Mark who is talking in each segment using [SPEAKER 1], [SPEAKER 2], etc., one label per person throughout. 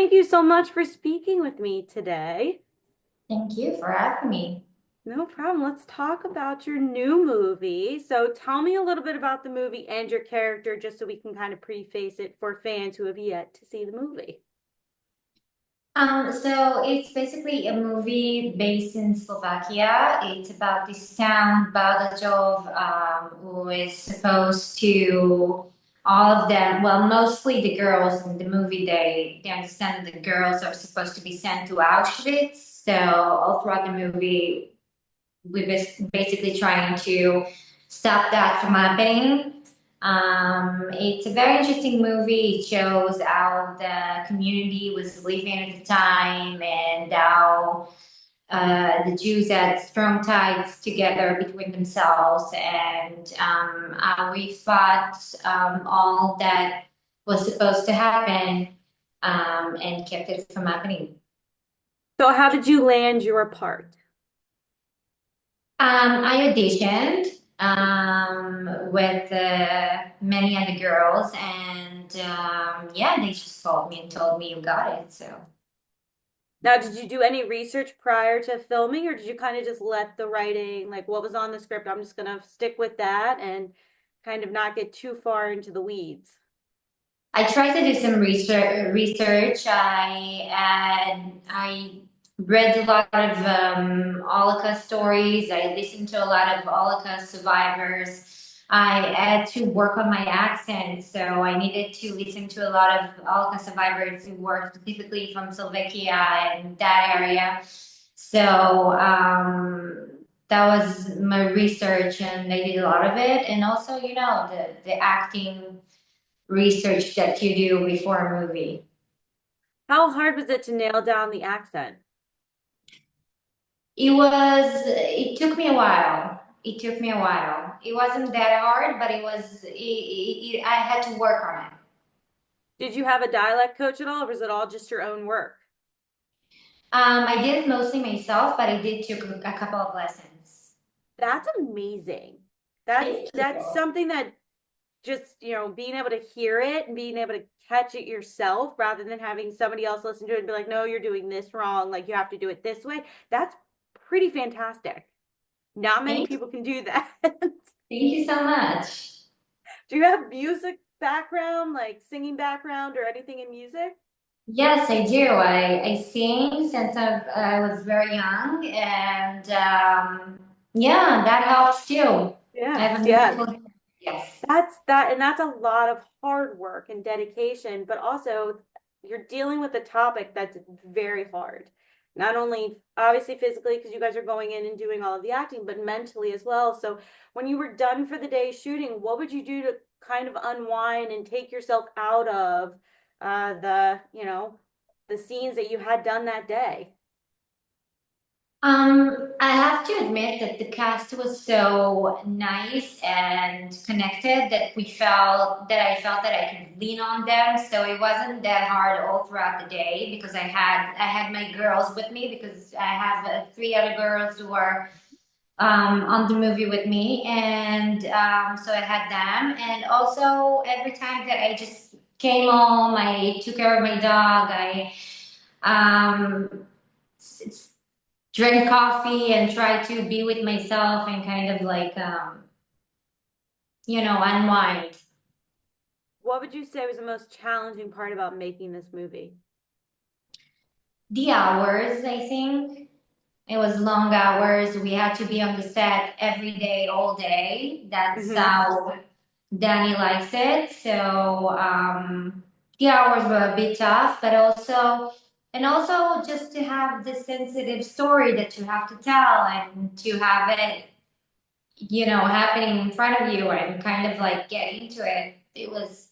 [SPEAKER 1] thank you so much for speaking with me today.
[SPEAKER 2] Thank you for having me.
[SPEAKER 1] No problem. Let's talk about your new movie. So tell me a little bit about the movie and your character, just so we can kind of preface it for fans who have yet to see the movie.
[SPEAKER 2] So it's basically a movie based in Slovakia. It's about this town, Bardejov, who is supposed to all of them, well, mostly the girls in the movie, they understand that the girls are supposed to be sent to Auschwitz. So all throughout the movie, basically trying to stop that from happening. It's a very interesting movie. It shows how the community was living at the time and how the Jews had strong ties together between themselves and how we fought all that was supposed to happen and kept it from happening.
[SPEAKER 1] So how did you land your part?
[SPEAKER 2] I auditioned with many other girls, and yeah, they just called me and told me you got it. So
[SPEAKER 1] Now, did you do any research prior to filming, or did you kind of just let the writing, like what was on the script, I'm just gonna stick with that and kind of not get too far into the weeds?
[SPEAKER 2] I tried to do some research. I read a lot of Holocaust stories. I listened to a lot of Holocaust survivors. I had to work on my accent, so I needed to listen to a lot of Holocaust survivors who were specifically from Slovakia and that area. So that was my research, and I did a lot of it. And also, the acting research that you do before a movie.
[SPEAKER 1] How hard was it to nail down the accent?
[SPEAKER 2] It took me a while. It took me a while. It wasn't that hard, but I had to work on it.
[SPEAKER 1] Did you have a dialect coach at all, or was it all just your own work?
[SPEAKER 2] I did it mostly myself, but I did took a couple of lessons.
[SPEAKER 1] That's amazing. That's
[SPEAKER 2] Thank
[SPEAKER 1] that's
[SPEAKER 2] you.
[SPEAKER 1] something that just, being able to hear it and being able to catch it yourself rather than having somebody else listen to it and be like, no, you're doing this wrong. Like you have to do it this way. That's pretty fantastic. Not many
[SPEAKER 2] Thank,
[SPEAKER 1] people can do that.
[SPEAKER 2] thank you so much.
[SPEAKER 1] Do you have music background, like singing background or anything in music?
[SPEAKER 2] Yes, I do. I sing since I was very young, and yeah, that helps too. I
[SPEAKER 1] Yeah,
[SPEAKER 2] have a
[SPEAKER 1] yeah.
[SPEAKER 2] musical. Yes.
[SPEAKER 1] And that's a lot of hard work and dedication, but also you're dealing with a topic that's very hard. Not only obviously physically, because you guys are going in and doing all of the acting, but mentally as well. So when you were done for the day shooting, what would you do to kind of unwind and take yourself out of the scenes that you had done that day?
[SPEAKER 2] I have to admit that the cast was so nice and connected that I felt that I could lean on them. So it wasn't that hard all throughout the day because I had my girls with me because I have three other girls who are on the movie with me, and so I had them. And also every time that I just came home, I took care of my dog. I um, drink coffee and try to be with myself and kind of like unwind.
[SPEAKER 1] What would you say was the most challenging part about making this movie?
[SPEAKER 2] The hours, I think. It was long hours. We had to be on the set every day, all day. That's
[SPEAKER 1] Hmm.
[SPEAKER 2] how Danny likes it. So the hours were a bit tough, but also just to have the sensitive story that you have to tell and to have it happening in front of you and kind of like get into it. It was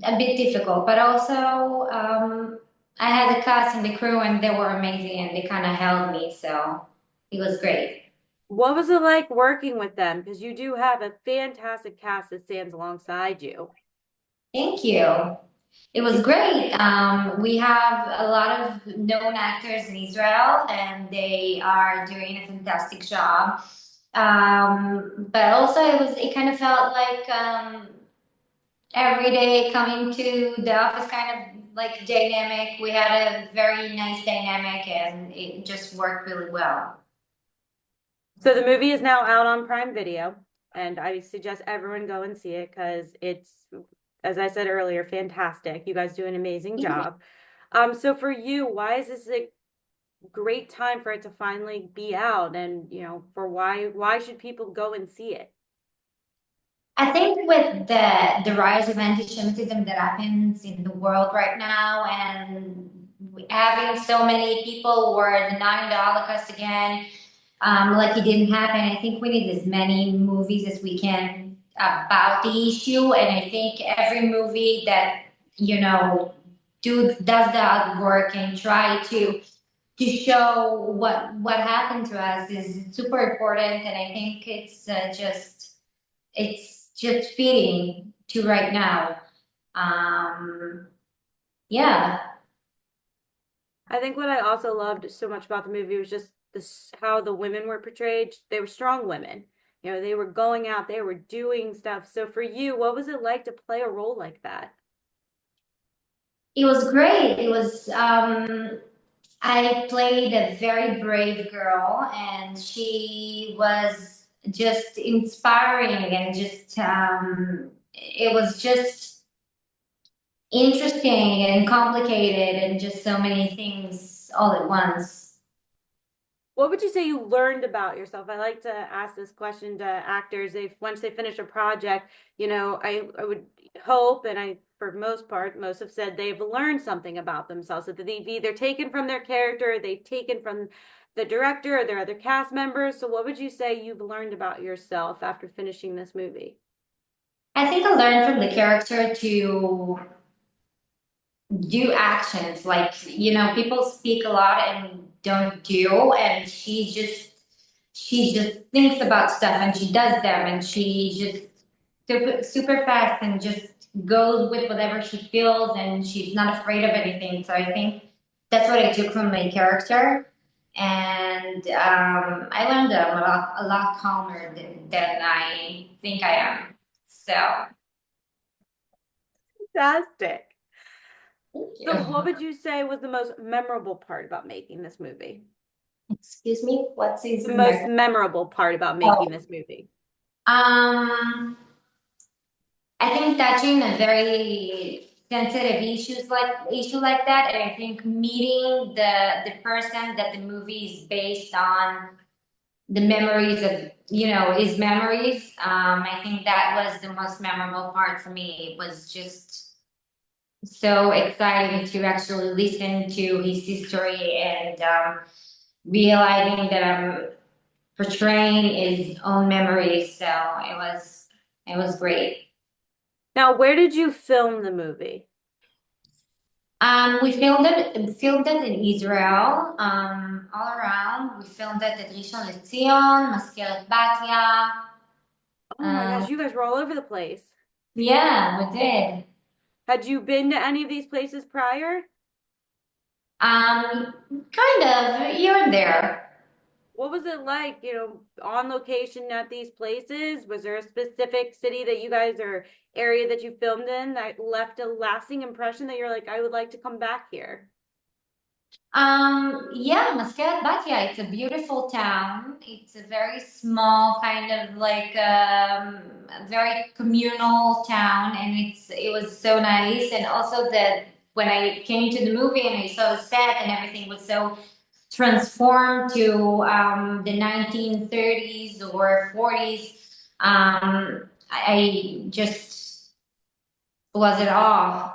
[SPEAKER 2] a bit difficult, but also I had the cast and the crew, and they were amazing, and they kind of held me, so it was great.
[SPEAKER 1] What was it like working with them? Because you do have a fantastic cast that stands alongside you.
[SPEAKER 2] Thank you. It was
[SPEAKER 1] Did
[SPEAKER 2] great. We have a lot of known actors in Israel, and they are doing a fantastic job. But also, it kind of felt like every day coming to the office kind of like dynamic. We had a very nice dynamic and it just worked really well.
[SPEAKER 1] So the movie is now out on Prime Video, and I suggest everyone go and see it because it's, as I said earlier, fantastic. You guys do an amazing job. So for you, why is this a great time for it to finally be out? And for why should people go and see it?
[SPEAKER 2] I think with the rise of anti-Semitism that happens in the world right now, and having so many people who are denying the Holocaust again, like it didn't happen. I think we need as many movies as we can about the issue, and I think every movie that does the hard work and try to show what happened to us is super important, and I think it's just fitting to right now. Um, yeah.
[SPEAKER 1] I think what I also loved so much about the movie was just this how the women were portrayed. They were strong women. They were going out, they were doing stuff. So for you, what was it like to play a role like that?
[SPEAKER 2] It was great. I played a very brave girl, and she was just inspiring and it was just interesting and complicated and just so many things all at once.
[SPEAKER 1] What would you say you learned about yourself? I like to ask this question to actors. If once they finish a project, I would hope, and for most part, most have said they've learned something about themselves, that they've either taken from their character, or they've taken from the director or their other cast members. So what would you say you've learned about yourself after finishing this movie?
[SPEAKER 2] I think I learned from the character to do actions. Like, people speak a lot and don't do, and she just thinks about stuff and she does them, and she just super fast and just goes with whatever she feels, and she's not afraid of anything. So I think that's what I took from my character. And I learned that I'm a lot calmer than I think I am. So
[SPEAKER 1] Fantastic.
[SPEAKER 2] thank you.
[SPEAKER 1] So what would you say was the most memorable part about making this movie?
[SPEAKER 2] Excuse me, what's his
[SPEAKER 1] The most
[SPEAKER 2] American?
[SPEAKER 1] memorable part about making this movie?
[SPEAKER 2] Um, I think touching a very sensitive issue like that, and I think meeting the person that the movie is based on, the memories of his memories. I think that was the most memorable part for me. It was just so exciting to actually listen to his history and realizing that I'm portraying his own memories. So it was great.
[SPEAKER 1] Now, where did you film the movie?
[SPEAKER 2] We filmed it in Israel, all around. We filmed it at Rishon LeZion, Maskirat Batya.
[SPEAKER 1] Oh my gosh,
[SPEAKER 2] Um,
[SPEAKER 1] you guys were all over the place.
[SPEAKER 2] yeah, we did.
[SPEAKER 1] Had you been to any of these places prior?
[SPEAKER 2] Kind of here and there.
[SPEAKER 1] What was it like, on location at these places? Was there a specific city that you guys or area that you filmed in that left a lasting impression that you're like, I would like to come back here?
[SPEAKER 2] Yeah, Maskirat Batya. It's a beautiful town. It's a very small, kind of like a very communal town, and it was so nice. And also that when I came to the movie and I saw the set and everything was so transformed to the 1930s or 40s. I just was it all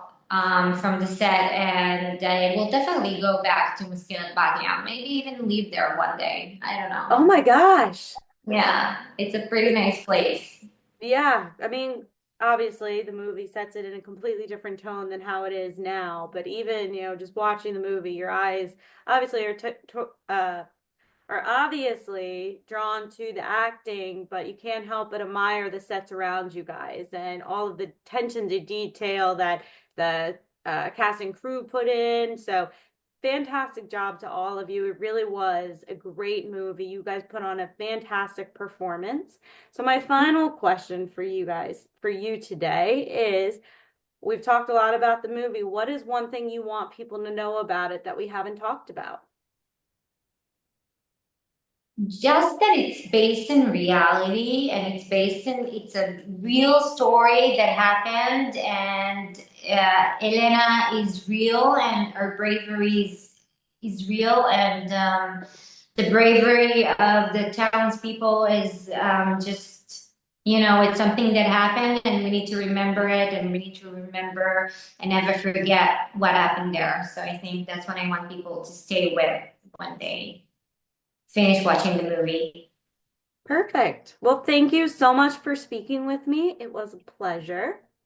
[SPEAKER 2] from the set, and I will definitely go back to Muscat Badia. Maybe even live there one day. I don't know.
[SPEAKER 1] Oh my gosh.
[SPEAKER 2] Yeah, it's a pretty nice place.
[SPEAKER 1] Yeah, I mean, obviously the movie sets it in a completely different tone than how it is now, but even, just watching the movie, your eyes obviously are obviously drawn to the acting, but you can't help but admire the sets around you guys and all of the attention to detail that the cast and crew put in. So fantastic job to all of you. It really was a great movie. You guys put on a fantastic performance. So my final question for you guys, for you today is, we've talked a lot about the movie. What is one thing you want people to know about it that we haven't talked about?
[SPEAKER 2] Just that it's based in reality and it's a real story that happened, and Elena is real and her bravery is real, and the bravery of the townspeople is just, it's something that happened, and we need to remember it, and we need to remember and never forget what happened there. So I think that's what I want people to stay with when they finish watching the movie.
[SPEAKER 1] Perfect. Well, thank you so much for speaking with me. It was a pleasure.